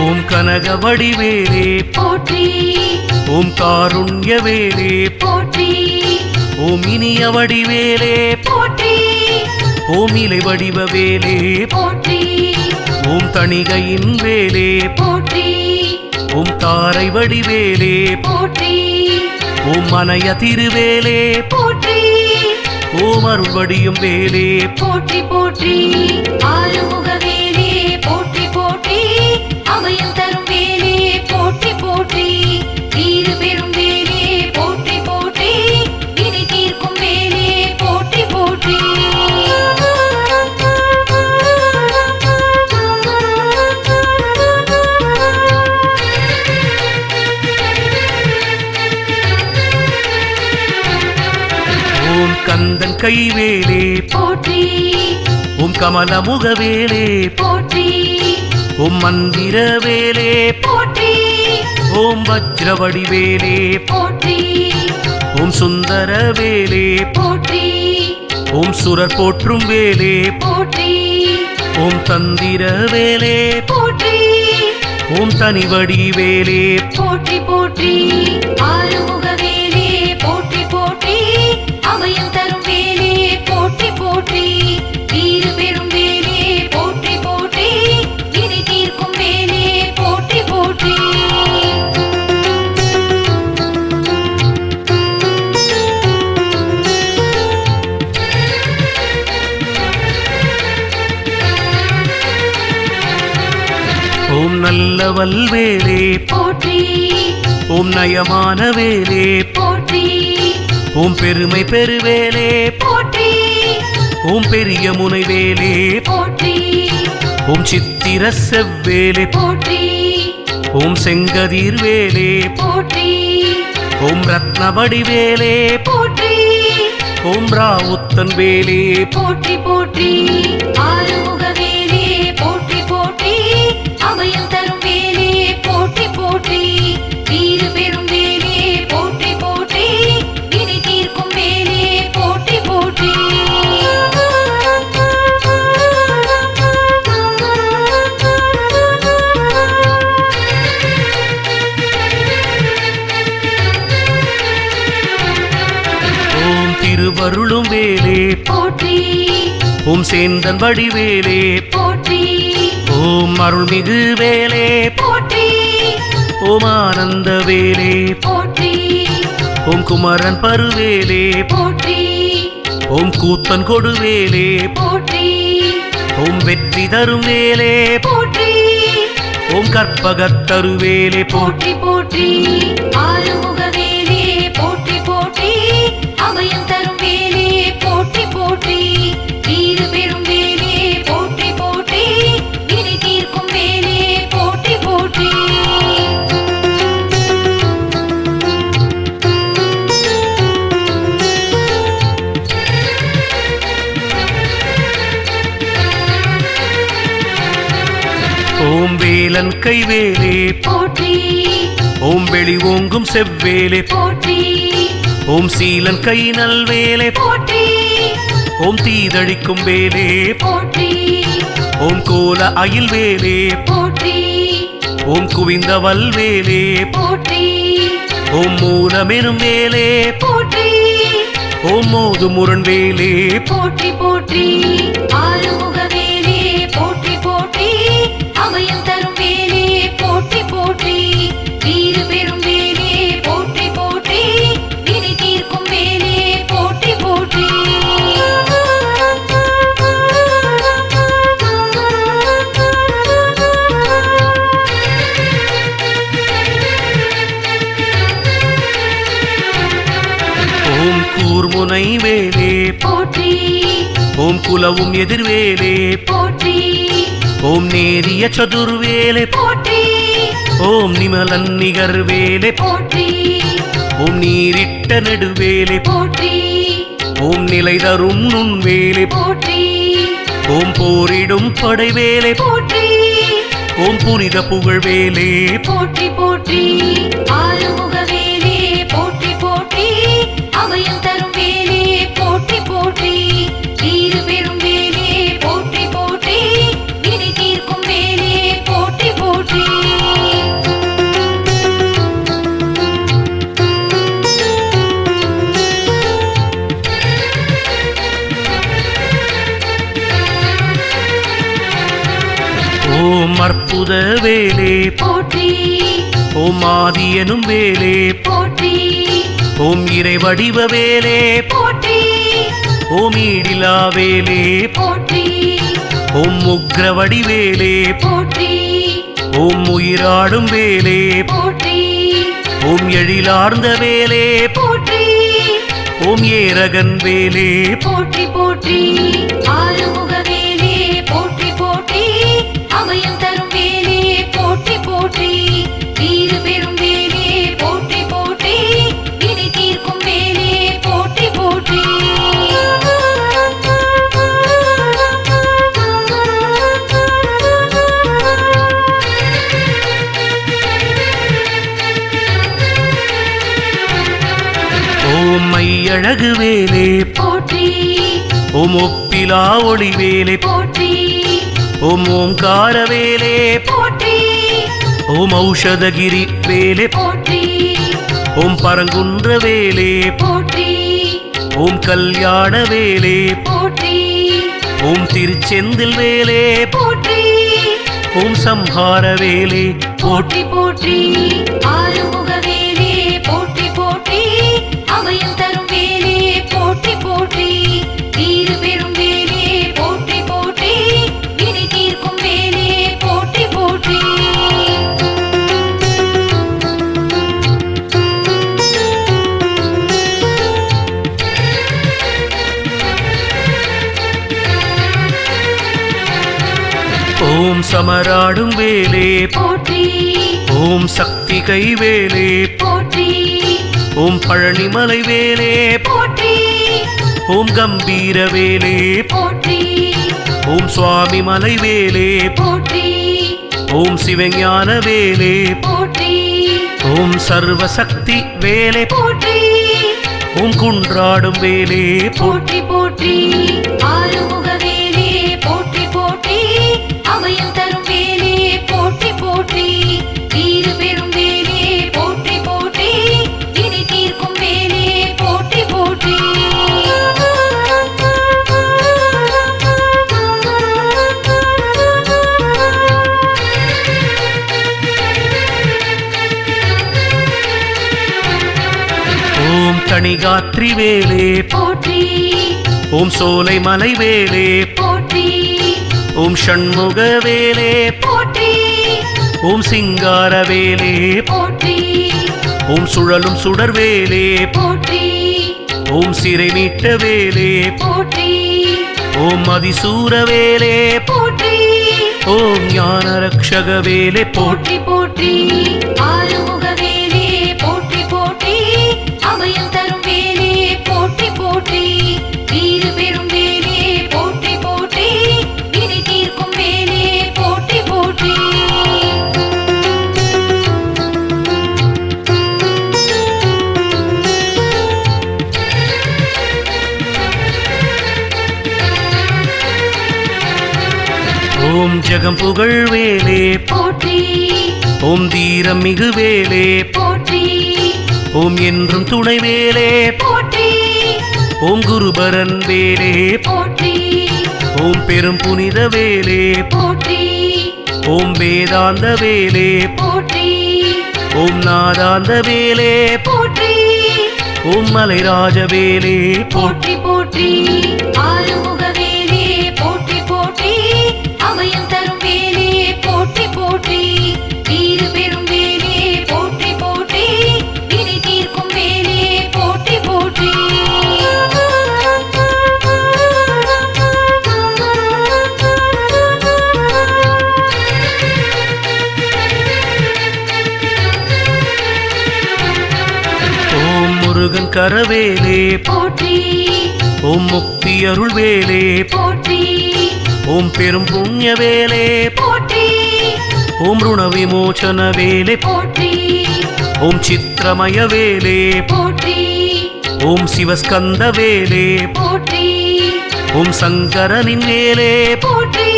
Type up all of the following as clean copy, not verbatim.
ஓம் கனக வடிவேலே போற்றி, ஓம் காருண்ய வேலே போற்றி, ஓம் இனிய வடிவேலே போற்றி, ஓம் இலை வடிவ வேலே போற்றி, ஓம் தணிகையின் வேலே போற்றி, ஓம் தாரை வடிவேலே போற்றி, ஓம் மனைய திருவேலே போற்றி, ஓம் அருள் வடியும் வேலே போற்றி, போற்றி, ஆறுமுக வேலே போற்றி, போற்றி, அபயம் தரும் வேலே போற்றி, போற்றி, தீரு பெரும் வேலே போற்றி, போற்றி, வினை தீர்க்கும் வேலே போற்றி, போற்றி. ஓம் கந்தன் கைவேலே போற்றி, ஓம் கமலமுக வேலே போற்றி, ஓம் மந்திர வேலே போற்றி, ஓம் வஜ்ர வடிவேலே போற்றி, ஓம் சுந்தர வேலே போற்றி, ஓம் சுரர் போற்றும் வேலே போற்றி, ஓம் தந்திர வேலே போற்றி, ஓம் தனிவடி வேலே போற்றி, போற்றி, ஆறுமுக வேலே போற்றி, போற்றி, அபயம் தரும் வேலே போற்றி, போற்றி, தீரு பெரும் வேலே போற்றி, போற்றி, வினை தீர்க்கும் வேலே போற்றி, போற்றி. ஓம் நல்ல வல்வேலே போற்றி, ஓம் நயமான வேலே போற்றி, ஓம் பெருமை பெருவேலே போற்றி, ஓம் பெரிய முனைவேலே போற்றி, ஓம் சித்திர செவ்வேலே போற்றி, ஓம் செங்கதிர் வேலே போற்றி, ஓம் ரத்னவடி வேலே போற்றி, ஓம் ராவுத்தன் வேலே போற்றி, போற்றி, ஆறுமுக வேலே போற்றி, போற்றி, அபயம் தரும் வேலே போற்றி, போற்றி, தீரு பெரும் வேலே போற்றி, போற்றி, வினை தீர்க்கும் வேலே போற்றி, போற்றி. ஓம் திருவருளும் வேலே போற்றி, ஓம் சேந்தன் வடிவேலே போற்றி, ஓம் அருள்மிகு வேலே போற்றி, ஓம் ஆனந்த வேலே போற்றி, ஓம் குமரன் பருவேலே போற்றி, ஓம் கூத்தன் கொடுவேலே போற்றி, ஓம் வெற்றி தரும் வேலே போற்றி, ஓம் கற்பகத்தருவேலே போற்றி, போற்றி, ஆறுமுக வேலே போற்றி, போற்றி, அபயம் தரும் வேலே போற்றி, போற்றி, தீரு பெரும் வேலே போற்றி, போற்றி, வினை தீர்க்கும் வேலே போற்றி, போற்றி. ஓம் வேலன் கைவேலே போற்றி, ஓம் வெளி ஓங்கும் செவ்வேலே போற்றி, ஓம் சீலன் கை நல்வேலே போற்றி, ஓம் தீதழிக்கும் வேலே போற்றி, ஓம் கோல அயில் வேலே போற்றி, ஓம் குவிந்த வல்வேலே போற்றி, ஓம் மூலமெனும் வேலே போற்றி, ஓம் மோது முரண் வேலே போற்றி, போற்றி, ஆறுமுக வேலே போற்றி, போற்றி, அபயம் தரும் வேலே போற்றி, போற்றி, தீரு பெரும் வேலே போற்றி, போற்றி, வினை தீர்க்கும் வேலே போற்றி, போற்றி. ஓம் கூர்முனை வேலே போற்றி, ஓம் குலவும் எதிர்வேலே போற்றி, ஓம் நேரிய சதுர்வேலே போற்றி, ஓம் நிமலன் நிகர்வேலே போற்றி, ஓம் நீரிட்ட நெடுவேலே போற்றி, ஓம் நிலை தரும் நுண்வேலே போற்றி, ஓம் போரிடும் படைவேலே போற்றி ஓம் புனித புகழ்வேலே போற்றி போற்றி ஆறுமுக வேலே போற்றி போற்றி அபயம் தரும் வேலே போற்றி போற்றி தீரு பெரும் வேலே போற்றி போற்றி வினை தீர்க்கும் வேலே போற்றி போற்றி ஓம் அற்புத வேலே போற்றி ஓம் ஆதி எனும் வேலே போற்றி ஓம் இறை வடிவ வேலே போற்றி ஓம் ஈடிலா வேலே போற்றி ஓம் உக்ர வடிவேலே போற்றி ஓம் உயிராடும் வேலே போற்றி ஓம் எழிலார்ந்த வேலே போற்றி ஓம் ஏரகன் வேலே போற்றி போற்றி ஆறுமுக வேலே போற்றி போற்றி அபயம் தரும் வேலே போற்றி போற்றி தீரு பெரும் வேலே போற்றி போற்றி வினை தீர்க்கும் வேலே போற்றி போற்றி ஓம் மையழகு வேலே போற்றி ஓம் ஒப்பிலா ஒளி வேலே போற்றி ஓம் ஓங்கார வேலே போற்றி ஓம் ஔஷதகிரி வேலே போற்றி ஓம் பரங்குன்ற வேலே போற்றி ஓம் கல்யாண வேலே போற்றி ஓம் திருச்செந்தில் வேலே போற்றி ஓம் சம்ஹார வேலே போற்றி போற்றி ஆறுமுக வேலே போற்றி போற்றி அபயம் தரும் வேலே போற்றி போற்றி தீரு பெரும் வேலே போற்றி போற்றி வினை தீர்க்கும் வேலே போற்றி போற்றி ஓம் சமராடும் வேலே போற்றி ஓம் சக்தி கைவேலே போற்றி ஓம் பழனிமலை வேலே போற்றி ஓம் கம்பீர வேலே போற்றி ஓம் சுவாமி மலை வேலே போற்றி ஓம் சிவஞான வேலே போற்றி ஓம் சர்வசக்தி வேலே போற்றி ஓம் குன்றாடும் வேலே போற்றி போற்றி ஆறுமுக வேலே போற்றி போற்றி அபயம் தரும் வேலே போற்றி போற்றி தீரு பெரும் வேலே போற்றி போற்றி வினை தீர்க்கும் வேலே போற்றி போற்றி ஓம் தணிகாத்ரி வேலே போற்றி ஓம் சோலை மலை வேலே போற்றி ஓம் ஷண்முக வேலே போற்றி ஓம் சிங்கார வேலே போற்றி ஓம் சுழலும் சுடர் வேலே போற்றி ஓம் சிறை மீட்ட வேலே போற்றி ஓம் மதிசூர வேலே போற்றி ஓம் ஞான ரக்ஷக வேலே போற்றி போற்றி ஆறுமுக வேலே போற்றி போற்றி அபயம் தரும் வேலே போற்றி போற்றி தீரு பெரும் வேலே போற்றி போற்றி வினை தீர்க்கும் வேலே போற்றி போற்றி ஓம் ஜெகம் புகழ் வேலே போற்றி ஓம் தீரம் மிகு வேலே போற்றி ஓம் என்றும் துணை வேலே போற்றி ஓம் குருபரன் வேலே போற்றி ஓம் பெரும் புனித வேலே போற்றி ஓம் வேதாந்த வேலே போற்றி ஓம் நாதாந்த வேலே போற்றி ஓம் மலைராஜ வேலே போற்றி போற்றி ஆறுமுக வேலே போற்றி போற்றி அபயம் தரும் வேலே போற்றி போற்றி தீரு பெரும் வேலே போற்றி போற்றி வினை தீர்க்கும் வேலே போற்றி போற்றி ஓம் முருகன் கரவேலே போற்றி ஓம் முக்தி அருள் வேலே போற்றி ஓம் பெரும் புண்ணிய வேலே போற்றி ஓம் ருண விமோசன வேலே போற்றி ஓம் சித்திரமய வேலே போற்றி ஓம் சிவஸ்கந்த வேலே போற்றி ஓம் சங்கரனின் வேலே போற்றி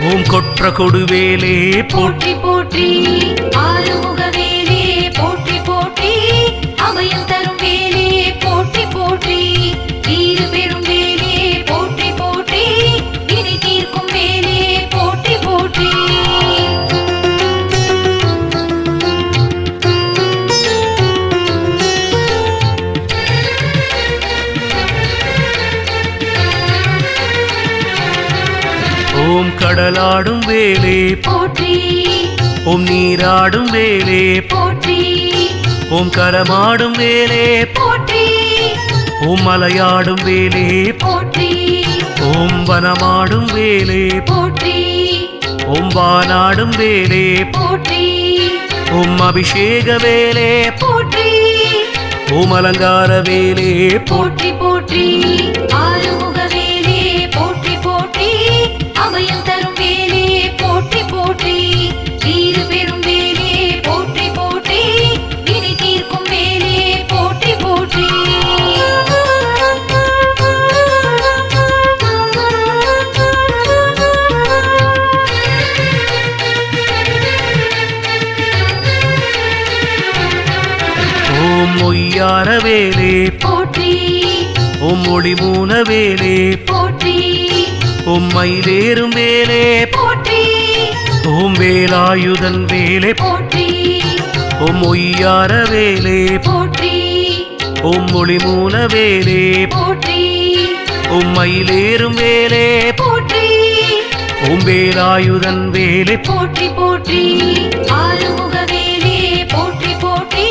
ஓம் கொற்ற கொடுவேலே போற்றி போற்றி ஆறுமுக வேலே போற்றி போற்றி அபயம் தரும் வேலே போற்றி போற்றி வீறு பெரும் வேலே போற்றி போற்றி வினை தீர்க்கும் வேலே போற்றி போற்றி ஓம் கடலாடும் வேலே போற்றி ஓம் நீராடும் வேலே போற்றி ஓம் கரமாடும் வேலே போற்றி ஓம் மலையாடும் வேலே போற்றி ஓம் வனமாடும் வேலே போற்றி ஓம் வானாடும் வேலே போற்றி ஓம் அபிஷேக வேலே போற்றி ஓம் அலங்கார வேலே போற்றி போற்றி ஆறுமுக வேலே போற்றி போற்றி அபயம் தரும் வேலே போற்றி போற்றி வீறு பெரும் வேலே போற்றி போற்றி வினை தீர்க்கும் வேலே போற்றி போற்றி ஓம் மொய்யார வேலே போற்றி ஓம் ஒளிமூல வேலே போற்றி ஓம் மயிலேறும் வேலே போற்றி ஓம் வேலாயுதன் வேலே போற்றி ஓம் ஒய்யார வேலே போற்றி ஓம் ஒளிமூல வேலே போற்றி ஓம் மயிலேறும் வேலே போற்றி ஓம் வேலாயுதன் வேலே போற்றி போற்றி ஆறுமுக வேலே போற்றி போற்றி